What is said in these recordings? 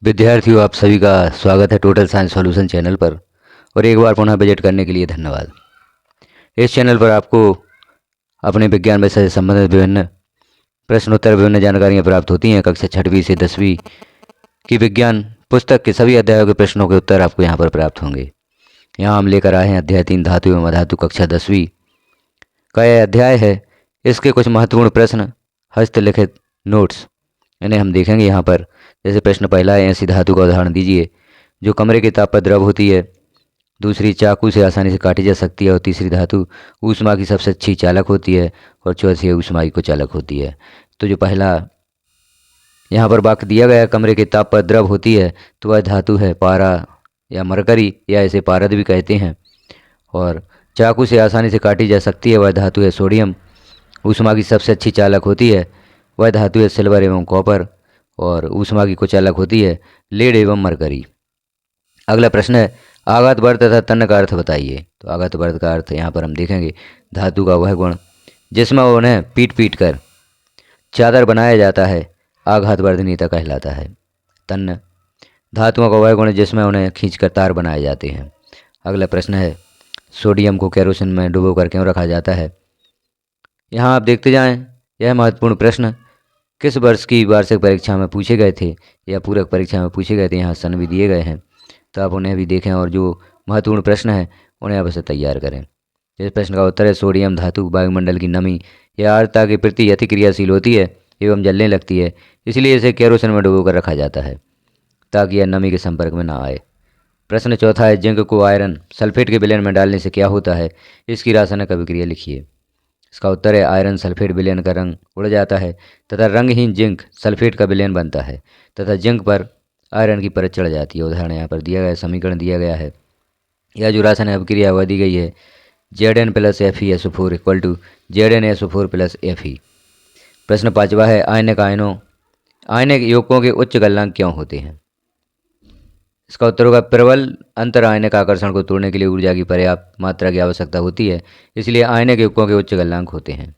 विद्यार्थियों, आप सभी का स्वागत है टोटल साइंस सॉल्यूशन चैनल पर। और एक बार पुनः विजिट करने के लिए धन्यवाद। इस चैनल पर आपको अपने विज्ञान विषय से संबंधित विभिन्न प्रश्नोत्तर विभिन्न जानकारियाँ प्राप्त होती हैं। कक्षा 6वीं से 10वीं की विज्ञान पुस्तक के सभी अध्यायों के प्रश्नों के उत्तर आपको यहाँ पर प्राप्त होंगे। यहाँ हम लेकर आए हैं अध्याय 3 धातु एवं अधातु, कक्षा 10वीं का यह अध्याय है। इसके कुछ महत्वपूर्ण प्रश्न, हस्तलिखित नोट्स, इन्हें हम देखेंगे यहाँ पर। जैसे प्रश्न पहला है, ऐसी धातु का उदाहरण दीजिए जो कमरे के ताप पर द्रव होती है। दूसरी, चाकू से आसानी से काटी जा सकती है। और तीसरी धातु ऊष्मा की सबसे अच्छी चालक होती है। और चौथी है ऊष्मा की कुचालक होती है। तो जो पहला यहाँ पर वाक्य दिया गया है, कमरे के ताप पर द्रव होती है, तो वह धातु है पारा या मरकरी, या इसे पारद भी कहते हैं। और चाकू से आसानी से काटी जा सकती है, वह धातु है सोडियम। ऊष्मा की सबसे अच्छी चालक होती है, वह धातु है सिल्वर एवं कॉपर। और ऊष्मा की कुचालक होती है लेड एवं मरकरी। अगला प्रश्न है, आघात वर्त तथा तन्न का अर्थ बताइए। तो आघात वर्त का अर्थ यहाँ पर हम देखेंगे, धातु का वह गुण जिसमें उन्हें पीट पीट कर चादर बनाया जाता है, आघात वर्धनीयता कहलाता है। तन्न, धातुओं का वह गुण जिसमें उन्हें खींचकर तार बनाए जाते हैं। अगला प्रश्न है, सोडियम को केरोसिन में डुबो कर क्यों रखा जाता है। यहाँ आप देखते जाएं, यह महत्वपूर्ण प्रश्न किस वर्ष की वार्षिक परीक्षा में पूछे गए थे या पूरक परीक्षा में पूछे गए थे। यहाँ सन भी दिए गए हैं, तो आप उन्हें भी देखें और जो महत्वपूर्ण प्रश्न है उन्हें अवश्य तैयार करें। इस प्रश्न का उत्तर है, सोडियम धातु वायुमंडल की नमी या आर्द्रता के प्रति अति क्रियाशील होती है एवं जलने लगती है, इसलिए इसे केरोसिन में डुबोकर रखा जाता है ताकि यह नमी के संपर्क में ना आए। प्रश्न चौथा है, जिंक को आयरन सल्फेट के विलयन में डालने से क्या होता है, इसकी रासायनिक अभिक्रिया लिखिए। इसका उत्तर है, आयरन सल्फेट विलयन का रंग उड़ जाता है तथा रंगहीन जिंक सल्फेट का विलयन बनता है तथा जिंक पर आयरन की परत चढ़ जाती है। उदाहरण यहाँ पर दिया गया, समीकरण दिया गया है। यह जो रासायनिक अभिक्रिया वह दी गई है, Zn plus Fe equal to Zn plus Fe। प्रश्न पांचवा है, आयनिक यौगिकों के उच्च गलनांक क्यों होते हैं। इसका उत्तर होगा, प्रबल अंतर आयनिक आकर्षण को तोड़ने के लिए ऊर्जा की पर्याप्त मात्रा की आवश्यकता होती है, इसलिए आयनिक यौगिकों के उच्च गलनांक होते हैं।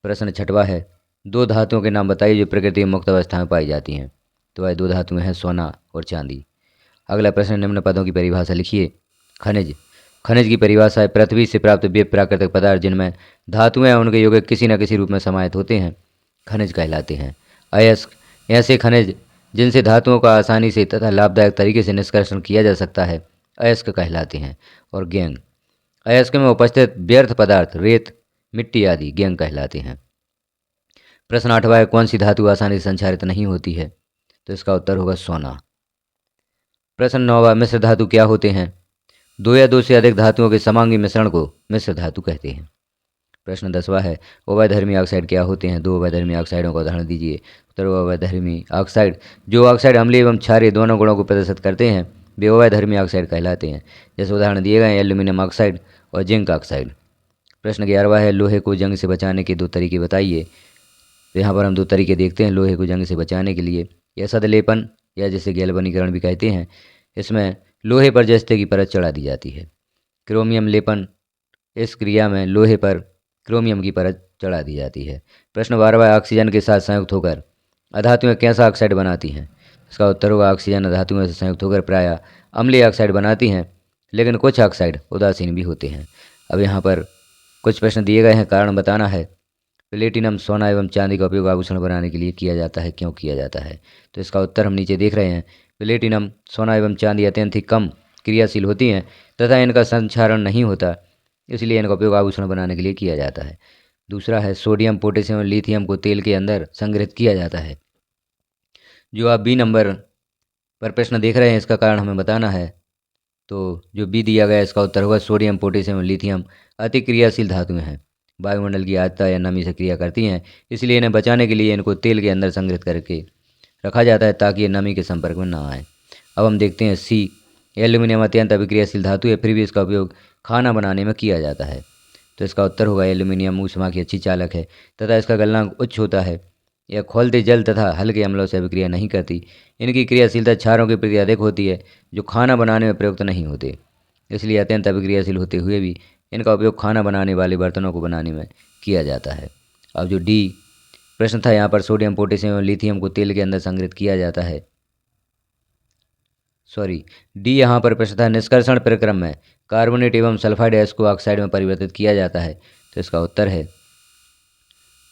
प्रश्न छठवा है, दो धातुओं के नाम बताइए जो प्रकृति में मुक्त अवस्था में पाई जाती हैं। तो वह दो धातुएं हैं सोना और चांदी। अगला प्रश्न, निम्न पदों की परिभाषा लिखिए। खनिज, खनिज की परिभाषा है, पृथ्वी से प्राप्त वे प्राकृतिक पदार्थ जिनमें धातुएं और उनके यौगिक किसी न किसी रूप में समाहित होते हैं, खनिज कहलाते हैं। अयस्क, ऐसे खनिज जिनसे धातुओं का आसानी से तथा लाभदायक तरीके से निष्कर्षण किया जा सकता है, अयस्क कहलाते हैं। और गैंग, अयस्क में उपस्थित व्यर्थ पदार्थ रेत, मिट्टी आदि गैंग कहलाते हैं। प्रश्न आठवां है, कौन सी धातु आसानी से संक्षारित नहीं होती है। तो इसका उत्तर होगा सोना। प्रश्न नौवां, मिश्र धातु क्या होते हैं। दो या दो से अधिक धातुओं के समांगी मिश्रण को मिश्र धातु कहते हैं। प्रश्न 10वां है, उभयधर्मी ऑक्साइड क्या होते हैं। दो उभयधर्मी ऑक्साइडों का उदाहरण दीजिए। उत्तर, उभयधर्मी ऑक्साइड जो ऑक्साइड अम्लीय एवं क्षारीय दोनों गुणों को प्रदर्शित करते हैं, वे उभयधर्मी ऑक्साइड कहलाते हैं। जैसे उदाहरण दिए गए हैं, एल्यूमिनियम ऑक्साइड और जिंक ऑक्साइड। प्रश्न 11वां है, लोहे को जंग से बचाने के दो तरीके बताइए। तो यहाँ पर हम दो तरीके देखते हैं लोहे को जंग से बचाने के लिए। यह सदलेपन या जिसे गैल्वनीकरण भी कहते हैं, इसमें लोहे पर जस्ते की परत चढ़ा दी जाती है। क्रोमियम लेपन, इस क्रिया में लोहे पर क्रोमियम की परत चढ़ा दी जाती है। प्रश्न 12वां, ऑक्सीजन के साथ संयुक्त होकर अधातुएं कैसा ऑक्साइड बनाती हैं। इसका उत्तर होगा, ऑक्सीजन अधातुओं से संयुक्त होकर प्रायः अम्लीय ऑक्साइड बनाती हैं, लेकिन कुछ ऑक्साइड उदासीन भी होते हैं। अब यहाँ पर कुछ प्रश्न दिए गए हैं, कारण बताना है। प्लेटिनम सोना एवं चांदी का उपयोग आभूषण बनाने के लिए किया जाता है, क्यों किया जाता है। तो इसका उत्तर हम नीचे देख रहे हैं। प्लेटिनम सोना एवं चांदी अत्यंत ही कम क्रियाशील होती हैं तथा इनका संक्षारण नहीं होता, इसलिए इनका उपयोग आभूषण बनाने के लिए किया जाता है। दूसरा है, सोडियम पोटेशियम और लिथियम को तेल के अंदर संग्रहित किया जाता है। जो आप बी नंबर पर प्रश्न देख रहे हैं, इसका कारण हमें बताना है। तो जो बी दिया गया, इसका उत्तर होगा, सोडियम पोटेशियम और लिथियम अति क्रियाशील धातुएं हैं, वायुमंडल की आर्द्रता या नमी से क्रिया करती हैं, इसलिए इन्हें बचाने के लिए इनको तेल के अंदर संग्रहित करके रखा जाता है ताकि ये नमी के संपर्क में ना आए। अब हम देखते हैं सी, एल्यूमिनियम अत्यंत अभिक्रियाशील धातु है, फिर भी इसका उपयोग खाना बनाने में किया जाता है। तो इसका उत्तर होगा, एल्यूमिनियम ऊष्मा की अच्छी चालक है तथा इसका गलनांक उच्च होता है। यह खोलते जल तथा हल्के अम्लों से अभिक्रिया नहीं करती। इनकी क्रियाशीलता क्षारों के प्रति अधिक होती है जो खाना बनाने में प्रयुक्त नहीं होते, इसलिए अत्यंत अभिक्रियाशील होते हुए भी इनका उपयोग खाना बनाने वाले बर्तनों को बनाने में किया जाता है। अब जो डी प्रश्न था, यहाँ पर सोडियम पोटेशियम और लिथियम को तेल के अंदर संग्रहित किया जाता है। डी यहाँ पर प्रश्न था, निष्कर्षण प्रक्रम में कार्बोनेट एवं सल्फाइड गैस को ऑक्साइड में परिवर्तित किया जाता है। तो इसका उत्तर है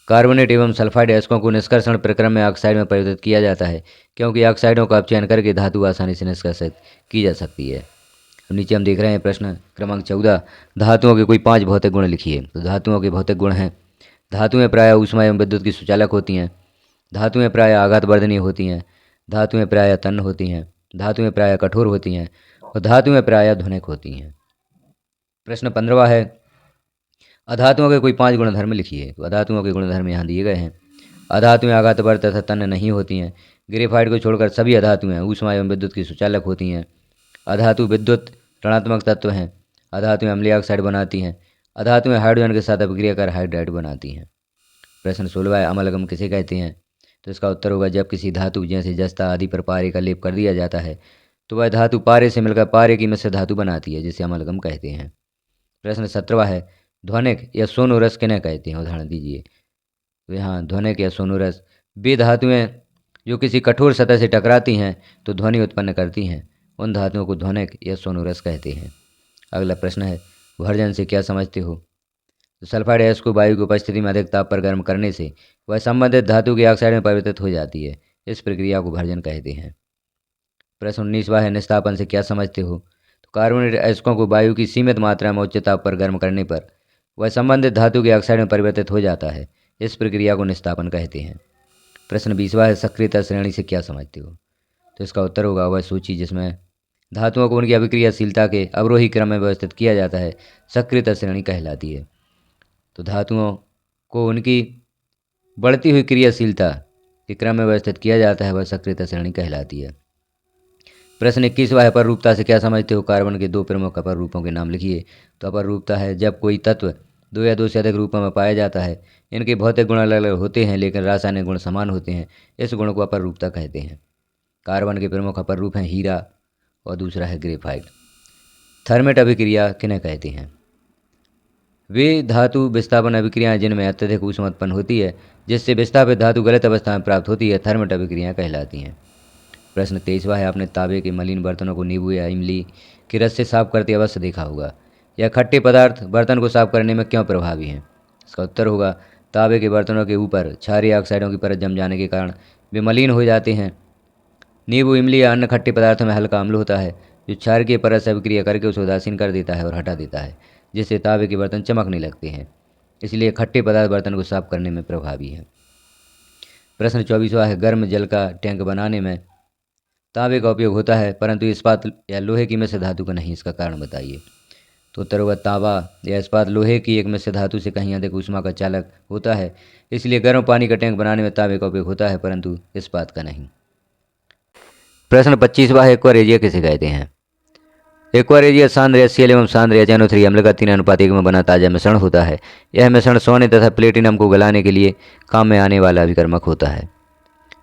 कार्बोनेट एवं सल्फाइड गैसों को निष्कर्षण प्रक्रम में ऑक्साइड में परिवर्तित किया जाता है, क्योंकि ऑक्साइडों का अपचयन करके धातु आसानी से निष्कर्षित की जा सकती है। अब नीचे हम देख रहे हैं प्रश्न क्रमांक 14, धातुओं के कोई 5 भौतिक गुण लिखिए। तो धातुओं के भौतिक गुण हैं, धातुएं प्रायः ऊष्मा एवं विद्युत की सुचालक होती हैं, धातुएं प्रायः आघातवर्धनीय होती हैं, धातुएं प्रायः तन्य होती हैं, धातुएं प्रायः कठोर होती हैं और धातुएं प्रायः ध्वनिक होती हैं। प्रश्न 15 है, अधातुओं के कोई 5 गुणधर्म लिखिए। तो अधातुओं के गुणधर्म यहाँ दिए गए हैं। अधातुएं आघातवर्ध तथा तन्य नहीं होती हैं। ग्रेफाइट को छोड़कर सभी अधातुएं ऊष्मा एवं विद्युत की सुचालक होती हैं। अधातु विद्युत ऋणात्मक तत्व हैं। अधातुएं अम्लीय ऑक्साइड बनाती हैं। अधातुएं हाइड्रोजन के साथ अभिक्रिया कर हाइड्राइड बनाती हैं। प्रश्न 16 है, अमलगम किसे कहते हैं। तो इसका उत्तर होगा, जब किसी धातु जैसे जस्ता आदि पर पारे का लेप कर दिया जाता है तो वह धातु पारे से मिलकर पारे की मिश्र धातु बनाती है, जिसे अमलगम कहते हैं। प्रश्न 17 है, ध्वनिक या सोनोरस किन्हें कहते हैं, उदाहरण दीजिए। तो यहाँ ध्वनिक या सोनोरस वे धातुएं जो किसी कठोर सतह से टकराती हैं तो ध्वनि उत्पन्न करती हैं, उन धातुओं को ध्वनिक या सोनोरस कहते हैं। अगला प्रश्न है, भर्जन से क्या समझते हो। तो सल्फाइड गैस को वायु की उपस्थिति में अधिक ताप पर गर्म करने से वह संबंधित धातु के ऑक्साइड में परिवर्तित हो जाती है, इस प्रक्रिया को भर्जन कहते हैं। प्रश्न 19वां है, निस्तापन से क्या समझते हो। तो कार्बोनेट अयस्कों को वायु की सीमित मात्रा में उच्च ताप पर गर्म करने पर वह संबंधित धातु के ऑक्साइड में परिवर्तित हो जाता है, इस प्रक्रिया को निस्तापन कहते हैं। प्रश्न 20वां है, सक्रियता श्रेणी से क्या समझते हो। तो इसका उत्तर होगा वह सूची जिसमें धातुओं को उनकी अभिक्रियाशीलता के अवरोही क्रम में व्यवस्थित किया जाता है, सक्रियता श्रेणी कहलाती है। तो धातुओं को उनकी बढ़ती हुई क्रियाशीलता के क्रम में व्यवस्थित किया जाता है, वह सक्रियता श्रेणी कहलाती है। प्रश्न 21वां है, अपर रूपता से क्या समझते हो। कार्बन के 2 प्रमुख अपर रूपों के नाम लिखिए। तो अपर रूपता है जब कोई तत्व 2 या 2 से अधिक रूपों में पाया जाता है, इनके भौतिक गुण अलग अलग होते हैं लेकिन रासायनिक गुण समान होते हैं, इस गुण को अपर रूपता कहते हैं। कार्बन के प्रमुख अपर रूप हैं हीरा और दूसरा है ग्रेफाइट। थर्मेट अभिक्रिया किन्हें कहते हैं। वे धातु विस्थापन अभिक्रियाएं जिनमें अत्यधिक ऊष्मा उत्पन्न होती है, जिससे विस्थापित धातु गलत अवस्था में प्राप्त होती है, थर्मेट अभिक्रियाएं कहलाती हैं। प्रश्न 23वां है, आपने तांबे के मलिन बर्तनों को नींबू या इमली के रस से साफ करते अवश्य देखा होगा। यह खट्टे पदार्थ बर्तन को साफ करने में क्यों प्रभावी हैं। इसका उत्तर होगा, तांबे के बर्तनों के ऊपर क्षारीय ऑक्साइडों की परत जम जाने के कारण वे मलिन हो जाते हैं। नींबू, इमली या अन्य खट्टे पदार्थों में हल्का अम्ल होता है, जो क्षारीय परत से अभिक्रिया करके उसे उदासीन कर देता है और हटा देता है, जिससे तांबे के बर्तन चमकने लगते हैं। इसलिए खट्टे पदार्थ बर्तन को साफ करने में प्रभावी है। प्रश्न 24वां है, गर्म जल का टैंक बनाने में तांबे का उपयोग होता है परंतु इस्पात या लोहे की मिश्र धातु का नहीं, इसका कारण बताइए। तो उत्तर होगा, तांबा या इस्पात लोहे की एक मिश्र धातु से कहीं अधिक ऊष्मा का चालक होता है, इसलिए गर्म पानी का टैंक बनाने में तांबे का उपयोग होता है परंतु इस्पात का नहीं। प्रश्न 25वां है, एक्वारेजिया किसे कहते हैं। एक्वारेजिया सांद्र HCl एवं सांद्र HNO3 अम्ल का 3:1 में बना ताजा मिश्रण होता है। यह मिश्रण सोने तथा प्लेटिनम को गलाने के लिए काम में आने वाला अभिकर्मक होता है।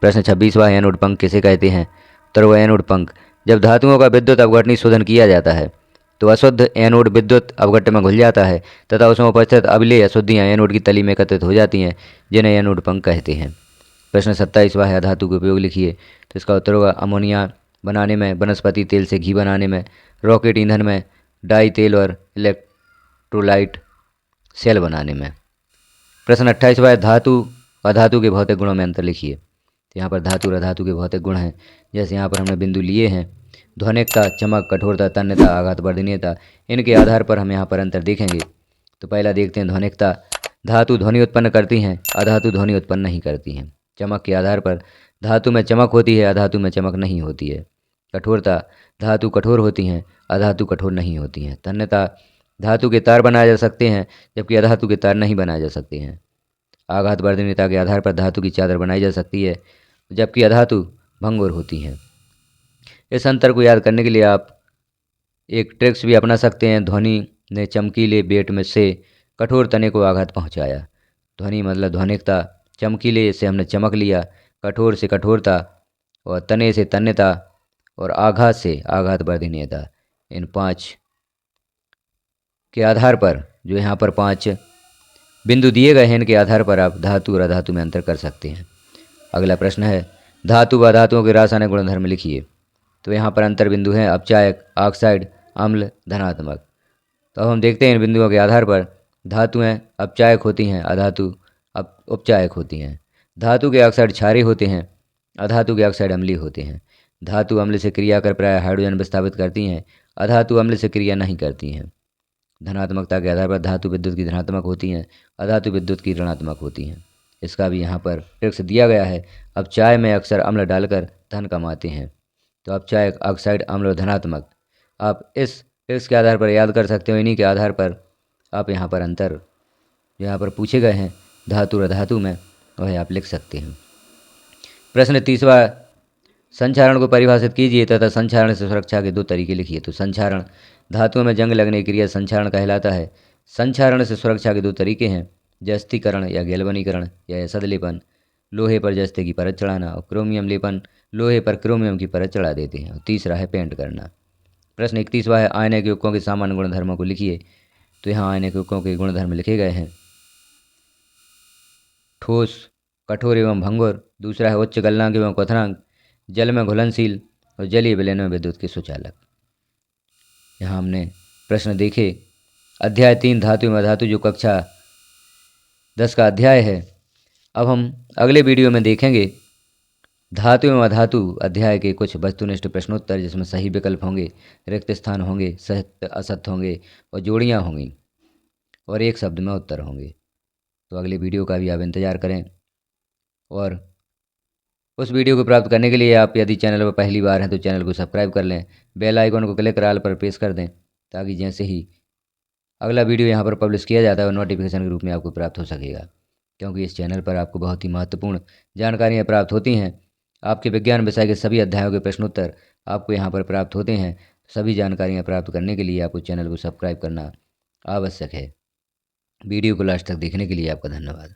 प्रश्न 26वां है, एनोड पंख किसे कहते हैं। उत्तर होगा, एनोड पंख जब धातुओं का विद्युत अवघटनी शोधन किया जाता है तो अशुद्ध एनोड विद्युत अवघट्ट में घुल जाता है तथा उसमें उपस्थित अभिलेय अशुद्धियाँ एनोड की तली में एकत्रित हो जाती हैं, जिन्हें एनोड पंख कहते हैं। प्रश्न 27वां है, धातु के उपयोग लिखिए। तो इसका उत्तर होगा, अमोनिया बनाने में, वनस्पति तेल से घी बनाने में, रॉकेट ईंधन में, डाई तेल और इलेक्ट्रोलाइट सेल बनाने में। प्रश्न 28वां है, धातु अधातु के भौतिक गुणों में अंतर लिखिए। तो यहाँ पर धातु और अधातु के भौतिक गुण हैं, जैसे यहाँ पर हमने बिंदु लिए हैं, ध्वनिकता, चमक, कठोरता, तन्यता, आघातवर्धनीयता, इनके आधार पर हम यहाँ पर अंतर देखेंगे। तो पहला देखते हैं ध्वनिकता। धातु ध्वनि उत्पन्न करती हैं, अधातु ध्वनि उत्पन्न नहीं करती हैं। चमक के आधार पर धातु में चमक होती है, अधातु में चमक नहीं होती है। कठोरता, धातु कठोर होती हैं, अधातु कठोर नहीं होती हैं। तन्यता, धातु के तार बनाए जा सकते हैं जबकि अधातु के तार नहीं बनाए जा सकते हैं। आघातवर्धनीयता के आधार पर धातु की चादर बनाई जा सकती है जबकि अधातु भंगुर होती हैं। इस अंतर को याद करने के लिए आप एक ट्रिक्स भी अपना सकते हैं। ध्वनि ने चमकीले बेट में से कठोर तने को आघात पहुंचाया। ध्वनि मतलब ध्वनिकता, चमकीले से हमने चमक लिया, कठोर से कठोरता और तने से तन्यता और आघात से आघातवर्धनीयता। इन 5 के आधार पर जो यहाँ पर 5 बिंदु दिए गए हैं, इनके आधार पर आप धातु और अधातु में अंतर कर सकते हैं। अगला प्रश्न है, धातु व अधातुओं के रासायनिक गुणधर्म लिखिए। तो यहाँ पर अंतर बिंदु हैं अपचायक, ऑक्साइड, अम्ल, धनात्मक। तो अब हम देखते हैं इन बिंदुओं के आधार पर धातुएं अपचायक होती हैं, अधातु उपचायक होती हैं। धातु के ऑक्साइड क्षारीय होते हैं, अधातु के ऑक्साइड अम्लीय होते हैं। धातु अम्ल से क्रिया कर प्रायः हाइड्रोजन विस्थापित करती हैं, अधातु अम्ल से क्रिया नहीं करती हैं। धनात्मकता के आधार पर धातु विद्युत की धनात्मक होती हैं, अधातु विद्युत की ऋणात्मक होती हैं। इसका भी यहाँ पर ट्रिक्स दिया गया है। अब चाय में अक्सर अम्ल डालकर धन कमाते हैं। तो अब चाय ऑक्साइड अम्ल और धनात्मक आप इस ट्रिक्स के आधार पर याद कर सकते हो। इन्हीं के आधार पर आप यहाँ पर अंतर यहाँ पर पूछे गए हैं धातु और धातु में, वह आप लिख सकते हैं। प्रश्न 30वां, संक्षारण को परिभाषित कीजिए तथा संक्षारण से सुरक्षा के 2 तरीके लिखिए। तो संक्षारण, धातुओं में जंग लगने की क्रिया संक्षारण कहलाता है। संक्षारण से सुरक्षा के 2 तरीके हैं, जस्तीकरण या गैल्वनीकरण या सदलेपन, लोहे पर जस्ते की परत चढ़ाना, और क्रोमियम लेपन, लोहे पर क्रोमियम की परत चढ़ा देते हैं। और तीसरा है पेंट करना। प्रश्न 31वां है, आयनिक युग्कों के सामान्य गुणधर्मों को लिखिए। तो यहाँ आयनिक युग्कों के गुणधर्म लिखे गए हैं, ठोस, कठोर एवं भंगुर। दूसरा है उच्च गलनांक एवं क्वथनांक, जल में घुलनशील, और जलीय विलयन में विद्युत के सुचालक। यहाँ हमने प्रश्न देखे। अध्याय 3 धातु एवं अधातु जो कक्षा 10 का अध्याय है। अब हम अगले वीडियो में देखेंगे धातु एवं अधातु अध्याय के कुछ वस्तुनिष्ठ प्रश्नोत्तर, जिसमें सही विकल्प होंगे, रिक्त स्थान होंगे, सत्य असत्य होंगे और जोड़ियाँ होंगी और एक शब्द में उत्तर होंगे। तो अगले वीडियो का भी आप इंतज़ार करें। और उस वीडियो को प्राप्त करने के लिए आप यदि चैनल पर पहली बार हैं तो चैनल को सब्सक्राइब कर लें, बेल आइकन को क्लिक कर ऑल पर प्रेस कर दें, ताकि जैसे ही अगला वीडियो यहाँ पर पब्लिश किया जाता है वो नोटिफिकेशन के रूप में आपको प्राप्त हो सकेगा। क्योंकि इस चैनल पर आपको बहुत ही महत्वपूर्ण जानकारियाँ प्राप्त होती हैं। आपके विज्ञान विषय के सभी अध्यायों के प्रश्नोत्तर आपको यहाँ पर प्राप्त होते हैं। सभी जानकारियाँ प्राप्त करने के लिए आपको चैनल को सब्सक्राइब करना आवश्यक है। वीडियो को लास्ट तक देखने के लिए आपका धन्यवाद।